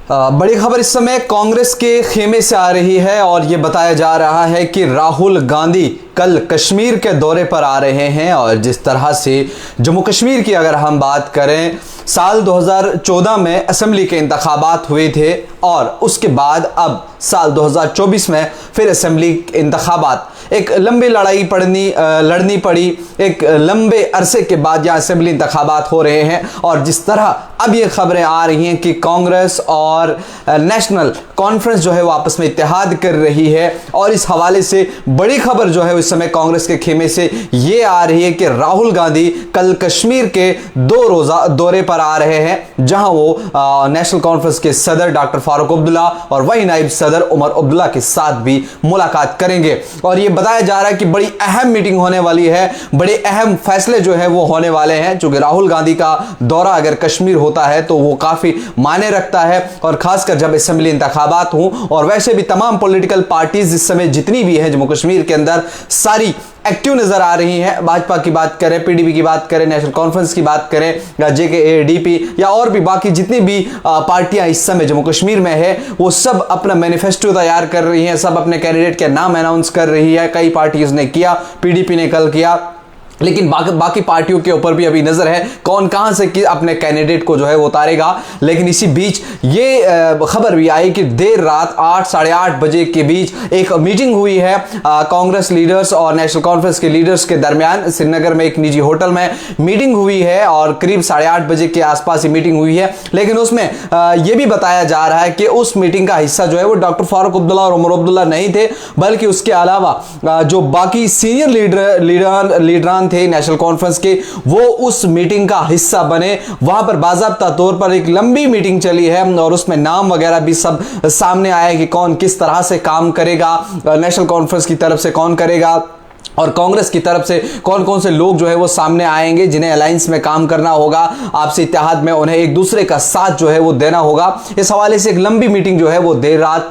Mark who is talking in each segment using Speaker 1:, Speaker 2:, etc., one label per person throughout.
Speaker 1: बड़ी खबर इस समय कांग्रेस के खेमे से आ रही है और ये बताया जा रहा है कि राहुल गांधी कल कश्मीर के दौरे पर आ रहे हैं। और जिस तरह से जम्मू कश्मीर की अगर हम बात करें, साल 2014 में असेंबली के इंतखाबात हुए थे और उसके बाद अब साल 2024 में फिर असेंबली इंतखाबात, एक लंबी लड़ाई लड़नी पड़ी। एक लंबे अरसे के बाद यहाँ असेंबली इंतखाबात हो रहे हैं और जिस तरह अब ये खबरें आ रही हैं कि कांग्रेस और नेशनल कॉन्फ्रेंस जो है वो आपस में इत्तेहाद कर रही है। और इस हवाले से बड़ी खबर जो है इस समय कांग्रेस के खेमे से ये आ रही है कि राहुल गांधी कल कश्मीर के 2 रोजा दौरे पर आ रहे हैं, जहां वो नेशनल कॉन्फ्रेंस के सदर डॉक्टर फारूक अब्दुल्ला और वही नायब सदर उमर अब्दुल्ला के साथ भी मुलाकात करेंगे। और ये बताया जा रहा है कि बड़ी अहम मीटिंग होने वाली है, बड़े अहम फैसले जो है वो होने वाले हैं। चूंकि राहुल गांधी का दौरा अगर कश्मीर होता है तो वो काफी मायने रखता है, और खासकर जब असेंबली इंतखाबात हों। और वैसे भी तमाम पॉलिटिकल पार्टीज इस समय जितनी भी हैं जम्मू कश्मीर के अंदर, सारी एक्टिव नजर आ रही हैं। भाजपा की बात करें, पीडीपी की बात करें, नेशनल कॉन्फ्रेंस की बात करें, या जेकेएडीपी या और भी बाकी जितनी भी पार्टियां इस समय जम्मू कश्मीर में है, वो सब अपना मैनिफेस्टो तैयार कर रही हैं, सब अपने कैंडिडेट के नाम अनाउंस कर रही है। कई पार्टीज ने किया, पीडीपी ने कल किया, लेकिन बाकी पार्टियों के ऊपर भी अभी नजर है कौन कहां से अपने कैंडिडेट को जो है वो उतारेगा। लेकिन इसी बीच ये खबर भी आई कि देर रात 8 साढ़े 8 बजे के बीच एक मीटिंग हुई है कांग्रेस लीडर्स और नेशनल कॉन्फ्रेंस के लीडर्स के दरमियान। श्रीनगर में एक निजी होटल में मीटिंग हुई है और करीब 8:30 बजे के आसपास ये मीटिंग हुई है। लेकिन उसमें यह भी बताया जा रहा है कि उस मीटिंग का हिस्सा जो है वो डॉक्टर फारूक अब्दुल्ला और उमर अब्दुल्ला नहीं थे, बल्कि उसके अलावा जो बाकी सीनियर लीडरान थे नेशनल कॉन्फ्रेंस के, वो उस मीटिंग का हिस्सा बने। वहां पर बाकायदा तौर पर एक लंबी मीटिंग चली है और उसमें नाम वगैरह भी सब सामने आया कि कौन किस तरह से काम करेगा, नेशनल कॉन्फ्रेंस की तरफ से कौन करेगा और कांग्रेस की तरफ से कौन कौन से लोग जो है वो सामने आएंगे जिन्हें अलायंस में काम करना होगा, आपसी इत्तेहाद में उन्हें एक दूसरे का साथ जो है वो देना होगा। इस हवाले से एक लंबी मीटिंग जो है वो देर रात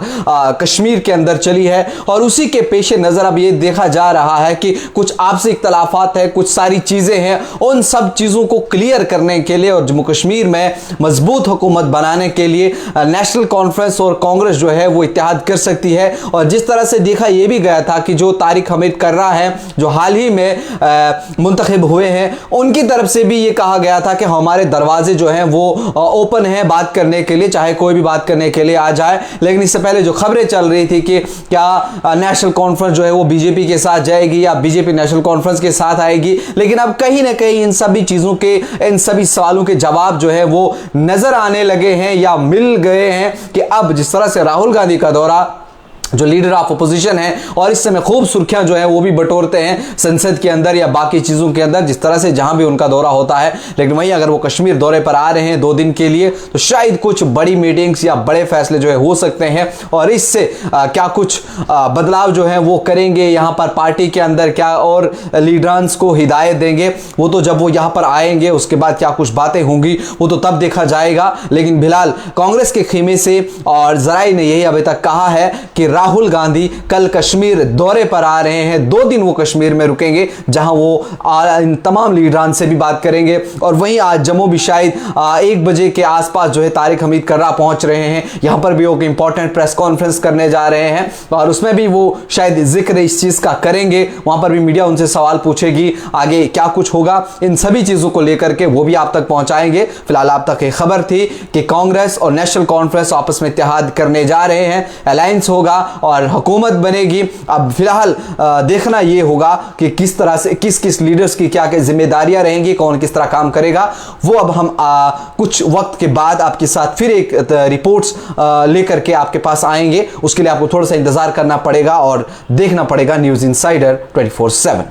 Speaker 1: कश्मीर के अंदर चली है। और उसी के पेश नजर अब ये देखा जा रहा है कि कुछ आपसी इख्तलाफात है, कुछ सारी चीजें हैं, उन सब चीजों को क्लियर करने के लिए और जम्मू कश्मीर में मजबूत हुकूमत बनाने के लिए नेशनल कॉन्फ्रेंस और कांग्रेस जो है वो इत्तेहाद कर सकती है। और जिस तरह से देखा यह भी गया था कि जो तारिक हमीद कर रहा है, जो हाल ही में मुंतखब हुए हैं, उनकी तरफ से भी ये कहा गया था कि हमारे दरवाजे जो हैं वो ओपन हैं बात करने के लिए, चाहे कोई भी बात करने के लिए आ जाए। लेकिन इससे पहले जो खबरें चल रही थी कि क्या नेशनल कॉन्फ्रेंस जो है वो बीजेपी के साथ जाएगी या बीजेपी नेशनल कॉन्फ्रेंस के साथ आएगी, लेकिन अब कहीं ना कहीं इन सभी चीजों के, इन सभी सवालों के जवाब जो है वो नजर आने लगे हैं या मिल गए हैं कि अब जिस तरह से राहुल गांधी का दौरा, जो लीडर ऑफ अपोजिशन है और इस समय खूब सुर्खियां जो है वो भी बटोरते हैं संसद के अंदर या बाकी चीजों के अंदर, जिस तरह से जहां भी उनका दौरा होता है। लेकिन वहीं अगर वो कश्मीर दौरे पर आ रहे हैं 2 दिन के लिए, तो शायद कुछ बड़ी मीटिंग्स या बड़े फैसले जो है हो सकते हैं। और इससे क्या कुछ बदलाव जो है वो करेंगे यहां पर पार्टी के अंदर, क्या और लीडर्स को हिदायत देंगे, वो तो जब वो यहां पर आएंगे उसके बाद क्या कुछ बातें होंगी वो तो तब देखा जाएगा। लेकिन फिलहाल कांग्रेस के खेमे से और जराई ने यही अभी तक कहा है कि राहुल गांधी कल कश्मीर दौरे पर आ रहे हैं, 2 दिन वो कश्मीर में रुकेंगे, जहां वो इन तमाम लीडरान से भी बात करेंगे। और वहीं आज जम्मू भी शायद 1 बजे के आसपास जो है तारिक हमीद कर्रा पहुंच रहे हैं, यहां पर भी वो इंपॉर्टेंट प्रेस कॉन्फ्रेंस करने जा रहे हैं और उसमें भी वो शायद जिक्र इस चीज का करेंगे। वहां पर भी मीडिया उनसे सवाल पूछेगी, आगे क्या कुछ होगा, इन सभी चीजों को लेकर के वो भी आप तक पहुंचाएंगे। फिलहाल आप तक एक खबर थी कि कांग्रेस और नेशनल कॉन्फ्रेंस आपस में इत्तेहाद करने जा रहे हैं, अलायंस होगा और हुकूमत बनेगी। अब फिलहाल देखना यह होगा कि किस तरह से किस लीडर्स की क्या क्या जिम्मेदारियां रहेंगी, कौन किस तरह काम करेगा, वो अब हम कुछ वक्त के बाद आपके साथ फिर एक रिपोर्ट्स लेकर के आपके पास आएंगे। उसके लिए आपको थोड़ा सा इंतजार करना पड़ेगा और देखना पड़ेगा न्यूज़ इनसाइडर 24/7।